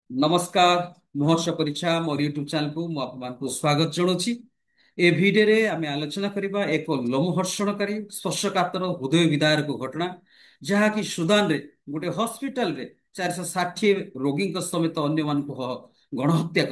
नमस्कार। महर्ष परीक्षा मोर YouTube channel को आपको स्वागत जनाऊँगी। ए भिडियो आम आलोचना करबा एक लोमहर्षणकारी स्पर्शकातर हृदय विदारक घटना जहाँकि सुदान रे गोटे हॉस्पिटल रे 460 रोगी समेत अन्य गणहत्या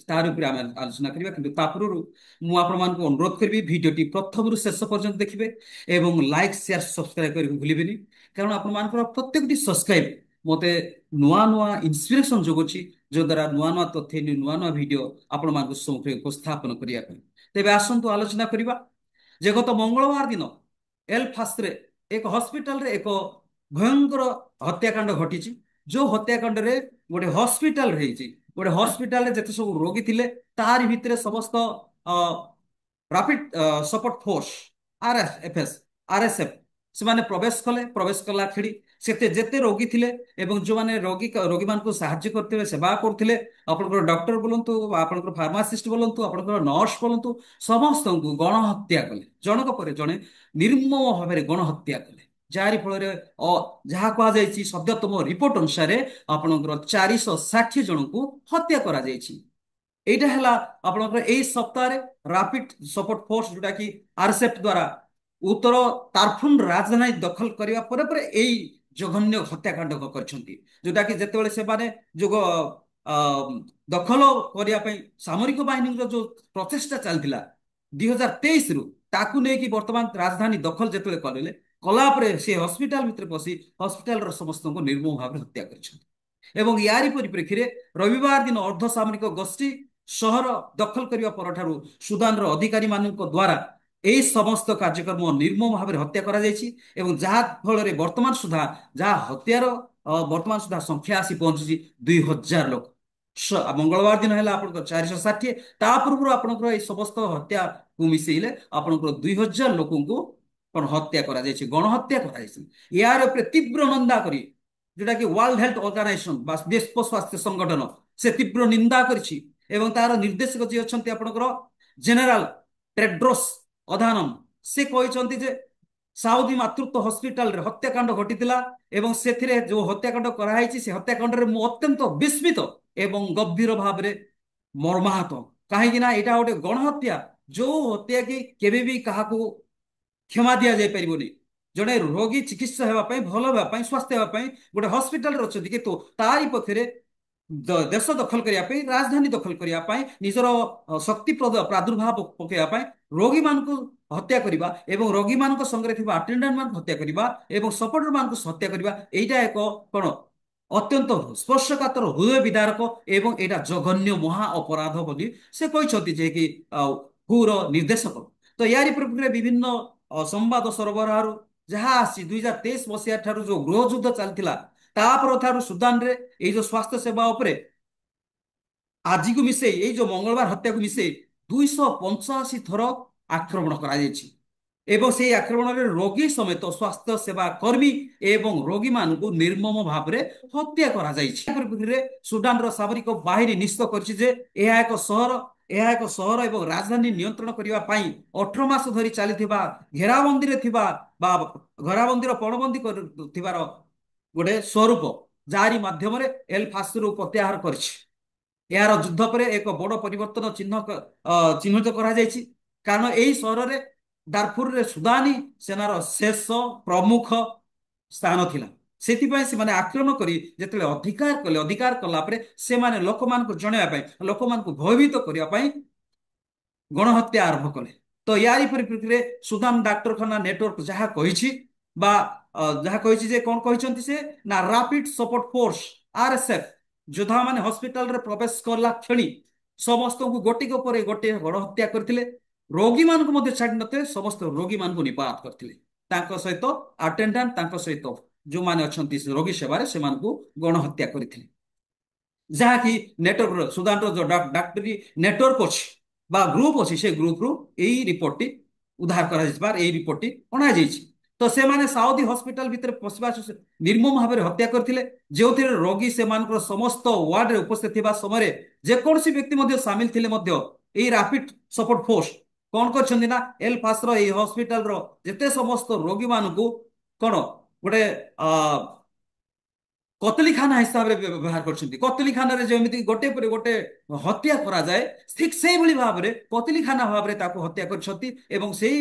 तार उपरे आम आलोचना करबा किंतु ता पूर्व मु आपन अनुरोध करी भिडियोटी प्रथम शेष पर्यंत देखिए एवं लाइक शेयर सब्सक्राइब करने भूलिए कारण आप प्रत्येक सब्सक्राइब मते नुआ नुआ इन्स्पिरेशन जोगुची जो द्वारा नुआ नुआ तथ्य नुआ नुआ वीडियो आपण मानक सम्मुखें उपस्थापन करिया ପାଇଁ। तेबे आसंतु आलोचना करिबा जे गत मंगलवार दिन एलफास रे एक हॉस्पिटल रे एक भयंकर हत्याकांड घटिची। जो हत्याकांड रे गोटे हॉस्पिटल रही गोटे हॉस्पिटल रे जते सब रोगी थिले तारि भितरे समस्त रापिड सपोर्ट फोर्स आरएफएस आरएसएफ से प्रवेश कले प्रवेश कला खेड़ी सेते जेते रोगी थिले एवं जो माने रोगी मानक साहाय्य करते सेवा करते आपंकर डॉक्टर बोलतु आपंकर फार्मासिस्ट बोलतु आपंकर नर्स बोलतु समस्त को गणहत्या कले जनक पर जड़े निर्मम भाव गणहत्या कले जारी फल जहाँ कहुई सद्यतम रिपोर्ट अनुसार आपंकर 460 जन को हत्या करा এইটা ହେଲା ଆପଣଙ୍କର ଏଇ ସପ୍ତାହରେ ରାପିଡ ସପୋର୍ଟ ଫୋର୍ସ ଯୋଉଟା କି ଆରଏସଏଫ ଦ୍ୱାରା ଉତ୍ତର ତାରଫୁନ ରାଜଧାନୀ ଦଖଲ କରିବା ପରେ ପରେ ଏଇ ଜଘନ୍ୟ ହତ୍ୟାକାଣ୍ଡ କରିଛନ୍ତି ଯୋଉଟା କି ଯେତେବେଳେ ସେମାନେ ଯୋଗ ଅ, ଦଖଲ କରିବା ପାଇଁ ସାମରିକ ବାହିନୀର ଯୋଉ ପ୍ରଚେଷ୍ଟା ଚାଲିଥିଲା 2023 ରୁ ତାକୁ ନେଇକି ବର୍ତ୍ତମାନ ରାଜଧାନୀ ଦଖଲ ଯେତେବେଳେ କରିଲେ କଲା ପରେ ସେ ହସ୍ପିଟାଲ ଭିତରେ ପଶି ହସ୍ପିଟାଲର ସମସ୍ତଙ୍କୁ ନିର୍ମମ ଭାବରେ ହତ୍ୟା କରିଛନ୍ତି ଏବଂ ୟାରି ପରିପ୍ରେକ୍ଷୀରେ ରବିବାର ଦିନ ଅର୍ଦ୍ଧସାମରିକ ଗୋଷ୍ଠୀ ସହର ଦଖଲ କରିବା ପରଠାରୁ ସୁଦାନର ଅଧିକାରୀ ମାନଙ୍କ ଦ୍ୱାରା ଏହି ସମସ୍ତ କାର୍ଯ୍ୟକ୍ରମ ନିର୍ମମ ଭାବରେ ହତ୍ୟା କରାଯାଇଛି ଏବଂ ଯାହା ଫଳରେ ବର୍ତ୍ତମାନ ସୁଦ୍ଧା ଯାହା ହତ୍ୟାର ବର୍ତ୍ତମାନ ସୁଦ୍ଧା ସଂଖ୍ୟା ଆସି ପହଞ୍ଚିଛି 2000 ଲୋକ। ମଙ୍ଗଳବାର ଦିନ ହେଲା ଆପଣଙ୍କର 460 ତା ପୂର୍ବରୁ ଆପଣଙ୍କର এই ସମସ୍ତ ହତ୍ୟାକୁ ମିଶେଇଲେ ଆପଣଙ୍କର 2000 ଲୋକଙ୍କୁ କଣ ହତ୍ୟା କରାଯାଇଛି ଗଣହତ୍ୟା କରାଯାଇଛି। ୟାର ଉପରେ ତୀବ୍ର ନିନ୍ଦା କରି जोटा कि वर्ल्ड हेल्थ ऑर्गेनाइजेशन विश्व स्वास्थ्य संगठन से तीव्र निंदा करिछि एवं तार निर्देशक जी अछंती आपनकर जनरल टेड्रोस अधानम से कहते जे साउदी मातृत्व हॉस्पिटल रे हत्याकांड घटितिला एवं सेथिरे जो हत्याकांड कराई से हत्याकांड रे मु अत्यंत विस्मित एवं गंभीर भाव में मर्माहत कहीं यहाँ गोटे गणहत्या जो हत्या कि केबे भी काहाकू क्षमा दिया जाय परिबोनी जड़े रोगी चिकित्सा होगापी भल होगापी स्वास्थ्य होगापी गोटे हस्पिटाल अच्छा कितु तारी पक्षरे देश दखल करने राजधानी दखल करने निजर शक्ति प्रादुर्भाव पकड़ापी रोगी मान हत्या करने एवं रोगी मान संगे अटेंडेंट मान हत्या करने सपोर्टर मान हत्या करने यहाँ एक कौन अत्यंत स्पर्शकातर हृदय विदारक एवं यहाँ जघन्य महा अपराध बोली से कहते जे कि हुर निर्देशक तो यारी प्रक्रिया विभिन्न संवाद सरबराह जहाँ आसी 2023 मसीहा ठारू जो गृह युद्ध चलता तापर सुदान रे ये जो स्वास्थ्य सेवा उपरे आज को मिसे ये जो मंगलवार हत्या को मिसे 285 थर आक्रमण कराଯାଇଛି एवं से आक्रमण में रोगी समेत स्वास्थ्य सेवा कर्मी एवं रोगी मान निर्मम भाव में हत्या कर सुडान सामरिक बाहिनी निश्चित एक सहर एवं राजधानी नियंत्रण करने 18 मास धरी चली घेराबंदी घेराबंदी पणबंदी गोटे स्वरूप जारी माध्यम एलफास प्रत्याहार कर यार युद्ध पर एक बड़ परिवर्तन चिन्हित कारण यही सहर में दारफुर रे सुदानी सेनार शेष प्रमुख स्थान थिला सेतिपय से माने आक्रमण करी जेतले अधिकार कला परे से माने लोक मान को जणेया पय लोक मान को भयभीत करिया पय गणहत्या आरंभ कले। तो यारी परिप्रेक्षी रे सुदान डाक्टरखाना नेटवर्क जहाँ कहिछि बा जहाँ कहिछि जे कोन कहिसंती से ना रैपिड सपोर्ट फोर्स आरएसएफ योद्धा माने हॉस्पिटल रे प्रवेश करला क्षणी समस्त को गोटिक पर गोटे गणहत्या करथिले रोगी मान को मध्य छाड़ी नते समस्त रोगी मान को निपात करथिले तांको सहित अटेंडेंट तांको सहित जो माने अछंती रोगी सेवारे से मान को गणहत्या करथिले जहाँ कि नेटवर्क सुदान रो जो डाक्टरी नेटवर्क अछि बा ग्रुप अछि से ग्रुप रो एई रिपोर्ट टी उद्धार करा जिबार एई रिपोर्ट टी अणा जाइछि। तो से माने साउदी हॉस्पिटल भीतर पसिबा निर्मम भाव में हत्या करथिले जोथिरे रोगी से मानकर समस्त वार्ड रे उपस्थित थिबा समय जे कोनसी व्यक्ति मध्य शामिल थिले मध्य एई रैपिड सपोर्ट फोर्स कौन कर एलफास हॉस्पिटल जेते समस्त रोगी मान को कौन गोटे କତଲିଖାନା ହିସାବରେ ବ୍ୟବହାର କରିଛନ୍ତି। କତଲିଖାନାରେ ଯେମିତି ଗୋଟେ ପରେ ଗୋଟେ ହତ୍ୟା କରାଯାଏ, ଠିକ ସେଇଭଳି ଭାବରେ କତଲିଖାନା ଭାବରେ ତାକୁ ହତ୍ୟା କରିଛନ୍ତି ଏବଂ ସେଇ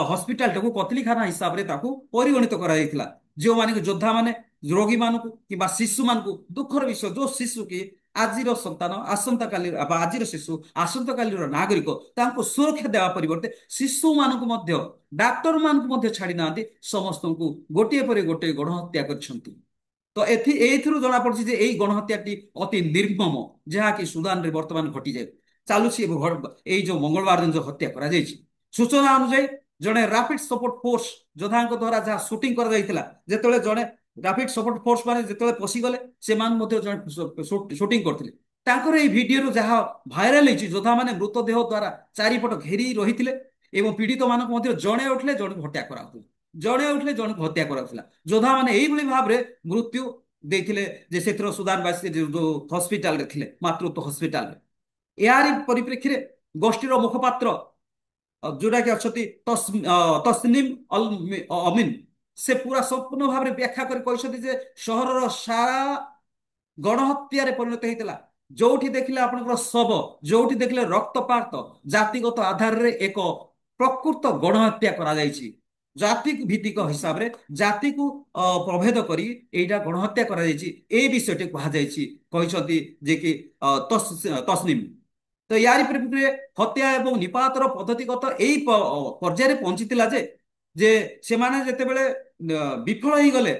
ହସ୍ପିଟାଲଟାକୁ କତଲିଖାନା ହିସାବରେ ତାକୁ ପରିଗଣିତ କରାଯାଇଥିଲା। ଯେଉଁମାନେ ଯୋଦ୍ଧା ମାନେ ରୋଗୀ ମାନଙ୍କୁ କିମ୍ବା ଶିଶୁ ମାନଙ୍କୁ, ଦୁଃଖର ବିଷୟ ଯୋଉ ଶିଶୁ କି ଆଜିର ସନ୍ତାନ ଆସନ୍ତାକାଲି ବା ଆଜିର ଶିଶୁ ଆସନ୍ତାକାଲିର ନାଗରିକ, ତାଙ୍କୁ ସୁରକ୍ଷା ଦେବା ପରିବର୍ତ୍ତେ ଶିଶୁ ମାନଙ୍କୁ ମଧ୍ୟ, ଡାକ୍ତର ମାନଙ୍କୁ ମଧ୍ୟ ଛାଡି ନାହାନ୍ତି, ସମସ୍ତଙ୍କୁ ଗୋଟିଏ ପରେ ଗୋଟିଏ ଗଣହତ୍ୟା କରିଛନ୍ତି। ତ ଏଇଥିରୁ ଜଣାପଡୁଛି ଯେ ଏଇ ଗଣହତ୍ୟାଟି ଅତି ନିର୍ମମ, ଯାହାକି ସୁଦାନରେ ବର୍ତ୍ତମାନ ଘଟିଯାଏ ଚାଲୁଛି ଏବଂ ଏଇ ଯୋଉ ମଙ୍ଗଳବାର ଦିନ ଯୋଉ ହତ୍ୟା କରାଯାଇଛି। ସୂଚନା ଅନୁଯାୟୀ ଜଣେ ରାପିଡ ସପୋର୍ଟ ଫୋର୍ସ ଯୋଦ୍ଧାଙ୍କ ଦ୍ୱାରା ଯାହା ସୁଟିଂ କରାଯାଇଥିଲା, ଯେତେବେଳେ ଜଣେ ରାପିଡ ସପୋର୍ଟ ଫୋର୍ସ ମାନେ ଯେତେବେଳେ ପଶିଗଲେ, ସେମାନେ ମଧ୍ୟ ଜଣେ ସୁଟିଂ କରିଥିଲେ। ତାଙ୍କର ଏଇ ଭିଡିଓରୁ ଯାହା ଭାଇରାଲ ହେଇଛି, ଯୋଦ୍ଧା ମାନେ ମୃତଦେହ ଦ୍ୱାରା ଚାରିପଟ ଘେରି ରହିଥିଲେ ଏବଂ ପୀଡିତ ମାନଙ୍କୁ ମଧ୍ୟ ଜଣେ ଉଠିଲେ ଜଣକୁ ହତ୍ୟା କରାଉଥିଲା, ଜଣେ ଉଠିଲେ ଜଣକୁ ହତ୍ୟା କରାଉଥିଲା। ଯୋଦ୍ଧା ମାନେ ଏଇଭଳି ଭାବରେ ମୃତ୍ୟୁ ଦେଇଥିଲେ ଯେ ସେଥିର ସୁଦାନବାସୀ ଯୋଉ ହସ୍ପିଟାଲରେ ଥିଲେ, ମାତୃତ୍ୱ ହସ୍ପିଟାଲରେ। ଏହାରି ପରିପ୍ରେକ୍ଷୀରେ ଗୋଷ୍ଠୀର ମୁଖପାତ୍ର ଯୋଉଟା କି ଅଛନ୍ତି ତସନିମ ଅମିନ, ସେ ପୁରା ସମ୍ପୂର୍ଣ୍ଣ ଭାବରେ ବ୍ୟାଖ୍ୟା କରି କହିଛନ୍ତି ଯେ ସହରର ସାରା ଗଣହତ୍ୟାରେ ପରିଣତ ହେଇଥିଲା। ଯୋଉଠି ଦେଖିଲେ ଆପଣଙ୍କର ଶବ, ଯୋଉଠି ଦେଖିଲେ ରକ୍ତପାତ, ଜାତିଗତ ଆଧାରରେ ଏକ ପ୍ରକୃତ ଗଣହତ୍ୟା କରାଯାଇଛି। ଜାତି ଭିତ୍ତିକ ହିସାବରେ ଜାତିକୁ ପ୍ରଭେଦ କରି ଏଇଟା ଗଣହତ୍ୟା କରାଯାଇଛି, ଏଇ ବିଷୟଟି କୁହାଯାଇଛି, କହିଛନ୍ତି ଯେ କି ତସନିମ। ତ ୟାରି ପରିପ୍ରେକ୍ଷୀରେ ହତ୍ୟା ଏବଂ ନିପାତର ପଦ୍ଧତିଗତ ଏଇ ପର୍ଯ୍ୟାୟରେ ପହଞ୍ଚିଥିଲା ଯେ ଯେ ସେମାନେ ଯେତେବେଳେ ବିଫଳ ହେଇଗଲେ,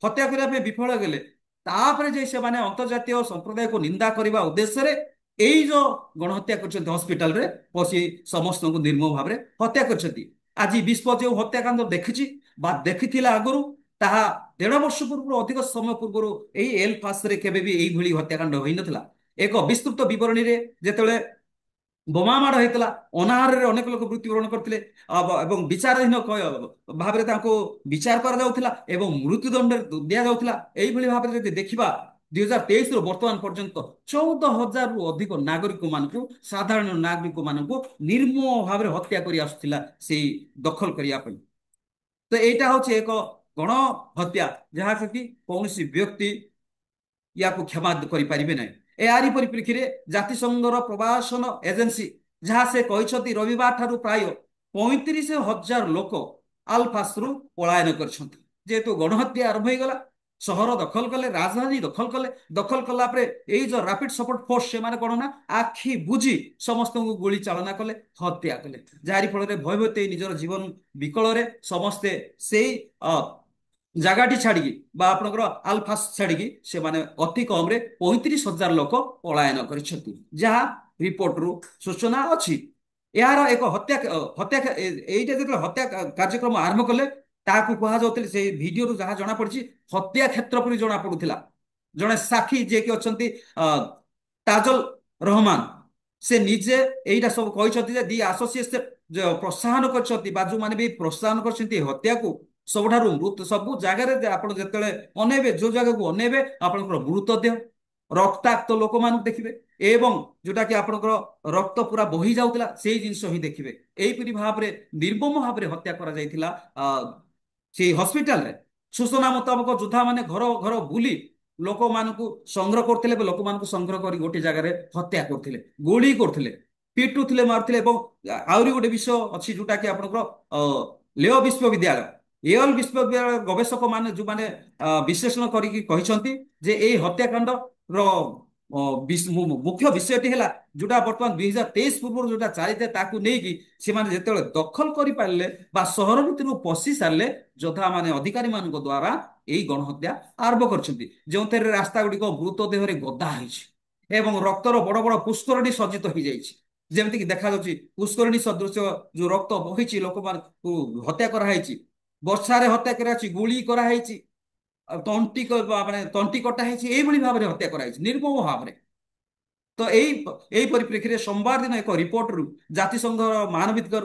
ହତ୍ୟା କରିବା ପାଇଁ ବିଫଳ ହେଇଗଲେ, ତାପରେ ଯେ ସେମାନେ ଅନ୍ତର୍ଜାତୀୟ ସମ୍ପ୍ରଦାୟକୁ ନିନ୍ଦା କରିବା ଉଦ୍ଦେଶ୍ୟରେ ଏଇ ଯୋଉ ଗଣହତ୍ୟା କରିଛନ୍ତି, ହସ୍ପିଟାଲରେ ପଶି ସମସ୍ତଙ୍କୁ ନିର୍ମମ ଭାବରେ ହତ୍ୟା କରିଛନ୍ତି। ଆଜି ବିଶ୍ବ ଯେଉଁ ହତ୍ୟାକାଣ୍ଡ ଦେଖିଛି ବା ଦେଖିଥିଲା ଆଗରୁ, ତାହା 1.5 ବର୍ଷ ପୂର୍ବରୁ, ଅଧିକ ସମୟ ପୂର୍ବରୁ ଏଇ ଏଲଫାସରେ କେବେ ବି ଏଇଭଳି ହତ୍ୟାକାଣ୍ଡ ହୋଇନଥିଲା। ଏକ ବିସ୍ତୃତ ବିବରଣୀରେ ଯେତେବେଳେ ବୋମା ମାଡ଼ ହେଇଥିଲା, ଅନାହାରରେ ଅନେକ ଲୋକ ମୃତ୍ୟୁବରଣ କରିଥିଲେ ଏବଂ ବିଚାରାଧୀନ ଭାବରେ ତାଙ୍କୁ ବିଚାର କରାଯାଉଥିଲା ଏବଂ ମୃତ୍ୟୁଦଣ୍ଡ ଦିଆଯାଉଥିଲା। ଏଇଭଳି ଭାବରେ ଯଦି ଦେଖିବା, 2023ରୁ ବର୍ତ୍ତମାନ ପର୍ଯ୍ୟନ୍ତ 14,000ରୁ ଅଧିକ ନାଗରିକ ମାନଙ୍କୁ, ସାଧାରଣ ନାଗରିକ ମାନଙ୍କୁ ନିର୍ମମ ଭାବରେ ହତ୍ୟା କରି ଆସୁଥିଲା ସେଇ ଦଖଲ କରିବା ପାଇଁ। ତ ଏଇଟା ହଉଛି ଏକ ଗଣ ହତ୍ୟା, ଯାହାକୁ କି କୌଣସି ବ୍ୟକ୍ତି ୟାକୁ କ୍ଷମା କରିପାରିବେ ନାହିଁ। ଏହାରି ପରିପ୍ରେକ୍ଷୀରେ ଜାତିସଂଘର ପ୍ରବାସନ ଏଜେନ୍ସି ଯାହା ସେ କହିଛନ୍ତି, ରବିବାର ଠାରୁ ପ୍ରାୟ 35,000 ଲୋକ ଆଲଫାସରୁ ପଳାୟନ କରିଛନ୍ତି। ଯେହେତୁ ଗଣହତ୍ୟା ଆରମ୍ଭ ହେଇଗଲା, ସହର ଦଖଲ କଲେ, ରାଜଧାନୀ ଦଖଲ କଲେ, ଦଖଲ କଲା ପରେ ଏଇ ଯୋଉ ରାପିଡ ସପୋର୍ଟ ଫୋର୍ସ, ସେମାନେ କଣ ନା ଆଖି ବୁଝି ସମସ୍ତଙ୍କୁ ଗୁଳି ଚାଳନା କଲେ, ହତ୍ୟା କଲେ, ଯାହାରି ଫଳରେ ଭୟଭୀତ ନିଜର ଜୀବନ ବିକଳରେ ସମସ୍ତେ ସେଇ ଜାଗାଟି ଛାଡିକି ବା ଆପଣଙ୍କର ଆଲଫାସ ଛାଡିକି ସେମାନେ ଅତି କମରେ 35,000 ଲୋକ ପଳାୟନ କରିଛନ୍ତି, ଯାହା ରିପୋର୍ଟରୁ ସୂଚନା ଅଛି। ଏହାର ଏକ ହତ୍ୟା ହତ୍ୟା ଏଇଟା ଯେତେବେଳେ ହତ୍ୟା କାର୍ଯ୍ୟକ୍ରମ ଆରମ୍ଭ କଲେ, ତାହାକୁ କୁହାଯାଉଥିଲେ, ସେଇ ଭିଡିଓରୁ ଯାହା ଜଣାପଡିଛି, ହତ୍ୟା କ୍ଷେତ୍ର ପରି ଜଣା ପଡୁଥିଲା। ଜଣେ ସାକ୍ଷୀ ଯିଏକି ଅଛନ୍ତି ତାଜଲ ରହମାନ, ସେ ନିଜେ ଏଇଟା ସବୁ କହିଛନ୍ତି ଯେ ଦି ଆସୋସିଏସନ ପ୍ରୋତ୍ସାହନ କରିଛନ୍ତି ବା ଯୋଉମାନେ ବି ପ୍ରୋତ୍ସାହନ କରିଛନ୍ତି ହତ୍ୟାକୁ, ସବୁଠାରୁ ମୃତ ସବୁ ଜାଗାରେ ଆପଣ ଯେତେବେଳେ ଅନେଇବେ, ଯୋଉ ଜାଗାକୁ ଅନେଇବେ ଆପଣଙ୍କର ମୃତଦେହ, ରକ୍ତାକ୍ତ ଲୋକମାନଙ୍କୁ ଦେଖିବେ ଏବଂ ଯୋଉଟା କି ଆପଣଙ୍କର ରକ୍ତ ପୁରା ବହି ଯାଉଥିଲା ସେଇ ଜିନିଷ ହିଁ ଦେଖିବେ। ଏଇପରି ଭାବରେ ନିର୍ମମ ଭାବରେ ହତ୍ୟା କରାଯାଇଥିଲା ସେଇ ହସ୍ପିଟାଲରେ। ସୂଚନା ମୁତାବକ ଯୋଦ୍ଧା ମାନେ ଘର ଘର ବୁଲି ଲୋକମାନଙ୍କୁ ସଂଗ୍ରହ କରୁଥିଲେ ଏବଂ ଲୋକମାନଙ୍କୁ ସଂଗ୍ରହ କରି ଗୋଟେ ଜାଗାରେ ହତ୍ୟା କରୁଥିଲେ, ଗୁଳି କରୁଥିଲେ, ପିଟୁଥିଲେ, ମାରୁଥିଲେ। ଏବଂ ଆହୁରି ଗୋଟେ ବିଷୟ ଅଛି ଯୋଉଟା କି ଆପଣଙ୍କର ଲେହ ବିଶ୍ୱବିଦ୍ୟାଳୟ, ୟେଲ ବିଶ୍ୱବିଦ୍ୟାଳୟ ଗବେଷକ ମାନେ ଯୋଉମାନେ ବିଶ୍ଳେଷଣ କରିକି କହିଛନ୍ତି ଯେ ଏଇ ହତ୍ୟାକାଣ୍ଡର ମୁଖ୍ୟ ବିଷୟଟି ହେଲା ଯୋଉଟା ବର୍ତ୍ତମାନ 2023 ପୂର୍ବରୁ ଯୋଉଟା ଚାଲିଥାଏ, ତାକୁ ନେଇକି ସେମାନେ ଯେତେବେଳେ ଦଖଲ କରିପାରିଲେ ବା ସହର ଭିତରକୁ ପଶି ସାରିଲେ, ଯୋଦ୍ଧା ମାନେ ଅଧିକାରୀ ମାନଙ୍କ ଦ୍ୱାରା ଏଇ ଗଣହତ୍ୟା ଆରମ୍ଭ କରିଛନ୍ତି, ଯେଉଁଥିରେ ରାସ୍ତା ଗୁଡିକ ମୃତଦେହରେ ଗଦା ହେଇଛି ଏବଂ ରକ୍ତର ବଡ ବଡ ପୁଷ୍କରଣୀ ସଜ୍ଜିତ ହେଇଯାଇଛି। ଯେମିତିକି ଦେଖାଯାଉଛି ପୁଷ୍କରଣୀ ସଦୃଶ ଯୋଉ ରକ୍ତ ବହିଛି, ଲୋକମାନଙ୍କୁ ହତ୍ୟା କରାହେଇଛି, ବର୍ଷାରେ ହତ୍ୟା କରାଯାଇଛି, ଗୁଳି କରାହେଇଛି, ମାନେ ତଣ୍ଟି କଟା ହେଇଛି, ଏଇଭଳି ଭାବରେ ହତ୍ୟା କରାଯାଇଛି ନିର୍ମମ ଭାବରେ। ତ ଏଇ ପରିପ୍ରେକ୍ଷୀରେ ସୋମବାର ଦିନ ଏକ ରିପୋର୍ଟରୁ ଜାତିସଂଘର ମାନବାଧିକାର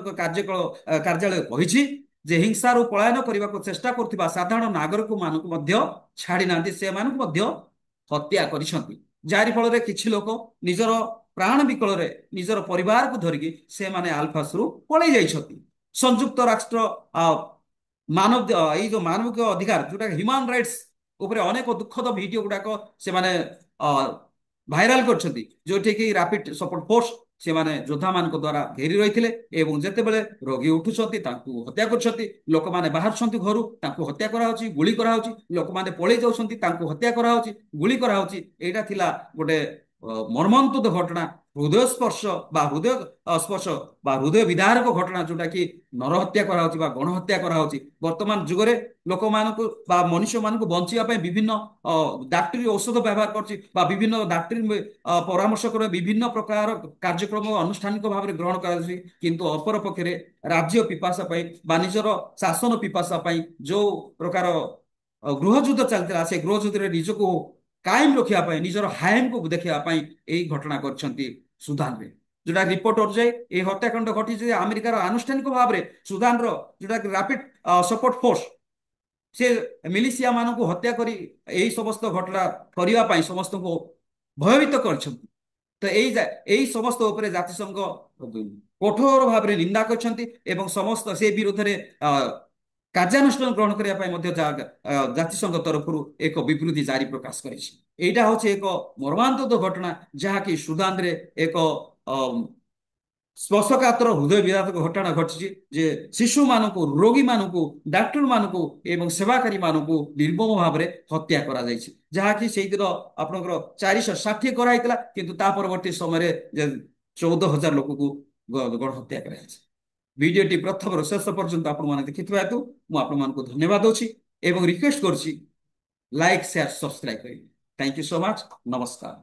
କାର୍ଯ୍ୟାଳୟ କହିଛି ଯେ ହିଂସାରୁ ପଳାୟନ କରିବାକୁ ଚେଷ୍ଟା କରୁଥିବା ସାଧାରଣ ନାଗରିକ ମାନଙ୍କୁ ମଧ୍ୟ ଛାଡି ନାହାନ୍ତି, ସେମାନଙ୍କୁ ମଧ୍ୟ ହତ୍ୟା କରିଛନ୍ତି, ଯାହାରି ଫଳରେ କିଛି ଲୋକ ନିଜର ପ୍ରାଣ ବିକଳରେ ନିଜର ପରିବାରକୁ ଧରିକି ସେମାନେ ଆଲଫାସରୁ ପଳେଇ ଯାଇଛନ୍ତି। ସଂଯୁକ୍ତ ରାଷ୍ଟ୍ର ମାନବ ଏଇ ଯୋଉ ମାନବିକ ଅଧିକାର ଯୋଉଟା ହ୍ୟୁମାନ ରାଇଟ୍ସ ଉପରେ ଅନେକ ଦୁଃଖଦ ଭିଡିଓ ଗୁଡାକ ସେମାନେ ଭାଇରାଲ କରିଛନ୍ତି, ଯୋଉଠିକି ରାପିଡ ସପୋର୍ଟ ଫୋର୍ସ ସେମାନେ ଯୋଦ୍ଧା ମାନଙ୍କ ଦ୍ୱାରା ଘେରି ରହିଥିଲେ ଏବଂ ଯେତେବେଳେ ରୋଗୀ ଉଠୁଛନ୍ତି ତାଙ୍କୁ ହତ୍ୟା କରୁଛନ୍ତି, ଲୋକମାନେ ବାହାରୁଛନ୍ତି ଘରୁ ତାଙ୍କୁ ହତ୍ୟା କରାହଉଛି, ଗୁଳି କରାହଉଛି, ଲୋକମାନେ ପଳେଇ ଯାଉଛନ୍ତି ତାଙ୍କୁ ହତ୍ୟା କରାହଉଛି, ଗୁଳି କରାହଉଛି। ଏଇଟା ଥିଲା ଗୋଟେ ମର୍ମନ୍ତୁଦ ଘଟଣା, ହୃଦୟସ୍ପର୍ଶ ବା ହୃଦୟ ସ୍ପର୍ଶ ବା ହୃଦୟ ବିଦାରକ ଘଟଣା, ଯୋଉଟା କି ନରହତ୍ୟା କରାହଉଛି ବା ଗଣହତ୍ୟା କରାହଉଛି। ବର୍ତ୍ତମାନ ଯୁଗରେ ଲୋକମାନଙ୍କୁ ବା ମନୁଷ୍ୟମାନଙ୍କୁ ବଞ୍ଚିବା ପାଇଁ ବିଭିନ୍ନ ଡାକ୍ତରୀ ଔଷଧ ବ୍ୟବହାର କରୁଛି ବା ବିଭିନ୍ନ ଡାକ୍ତରୀ ପରାମର୍ଶ করে ବିଭିନ୍ନ ପ୍ରକାର କାର୍ଯ୍ୟକ୍ରମ ଆନୁଷ୍ଠାନିକ ଭାବରେ ଗ୍ରହଣ କରାଯାଉଛି, କିନ୍ତୁ ଅପର ପକ୍ଷରେ ରାଜ୍ୟ ପିପାସା ପାଇଁ ବା ନିଜର ଶାସନ ପିପାସା ପାଇଁ ଯୋଉ ପ୍ରକାର ଗୃହଯୁଦ୍ଧ ଚାଲିଥିଲା, ସେ ଗୃହଯୁଦ୍ଧରେ ନିଜକୁ କାଏମ ରଖିବା ପାଇଁ, ନିଜର ହାୟମକୁ ଦେଖିବା ପାଇଁ ଏହି ଘଟଣା କରିଛନ୍ତି ସୁଦାନରେ। ଯୋଉଟା ରିପୋର୍ଟ ଅନୁଯାୟୀ ଏହି ହତ୍ୟାକାଣ୍ଡ ଘଟିଛି ଆମେରିକାର ଆନୁଷ୍ଠାନିକ ଭାବରେ ସୁଦାନର ଯୋଉଟା ରାପିଡ ସପୋର୍ଟ ଫୋର୍ସ ସେ ମିଲିସିଆ ମାନଙ୍କୁ ହତ୍ୟା କରି ଏହି ସମସ୍ତ ଘଟଣା କରିବା ପାଇଁ ସମସ୍ତଙ୍କୁ ଭୟଭୀତ କରିଛନ୍ତି। ତ ଏଇ ସମସ୍ତ ଉପରେ ଜାତିସଂଘ କଠୋର ଭାବରେ ନିନ୍ଦା କରିଛନ୍ତି ଏବଂ ସମସ୍ତ ସେ ବିରୁଦ୍ଧରେ କାର୍ଯ୍ୟାନୁଷ୍ଠାନ ଗ୍ରହଣ କରିବା ପାଇଁ ମଧ୍ୟ ଜାତିସଂଘ ତରଫରୁ ଏକ ବିବୃତ୍ତି ଜାରି ପ୍ରକାଶ କରିଛି। ଏଇଟା ହଉଛି ଏକ ମର୍ମାନ୍ତକ ଘଟଣା, ଯାହାକି ସୁଦାନରେ ଏକ ସ୍ପର୍ଶକାତର ହୃଦୟ ବିଦାରକ ଘଟଣା ଘଟିଛି, ଯେ ଶିଶୁମାନଙ୍କୁ, ରୋଗୀମାନଙ୍କୁ, ଡାକ୍ତରମାନଙ୍କୁ ଏବଂ ସେବାକାରୀ ମାନଙ୍କୁ ନିର୍ମମ ଭାବରେ ହତ୍ୟା କରାଯାଇଛି, ଯାହାକି ସେଇଦିନ ଆପଣଙ୍କର 460 କରାଯାଇଥିଲା, କିନ୍ତୁ ତା ପରବର୍ତ୍ତୀ ସମୟରେ 14,000 ଲୋକକୁ ଗଣହତ୍ୟା କରାଯାଇଛି। ଭିଡିଓଟି ପ୍ରଥମରୁ ଶେଷ ପର୍ଯ୍ୟନ୍ତ ଆପଣମାନେ ଦେଖିଥିବା ହେତୁ ମୁଁ ଆପଣମାନଙ୍କୁ ଧନ୍ୟବାଦ ଦଉଛି ଏବଂ ରିକ୍ୱେଷ୍ଟ କରୁଛି ଲାଇକ୍ ସେୟାର ସବସ୍କ୍ରାଇବ କରିବେ। Thank you so much. ନମସ୍କାର।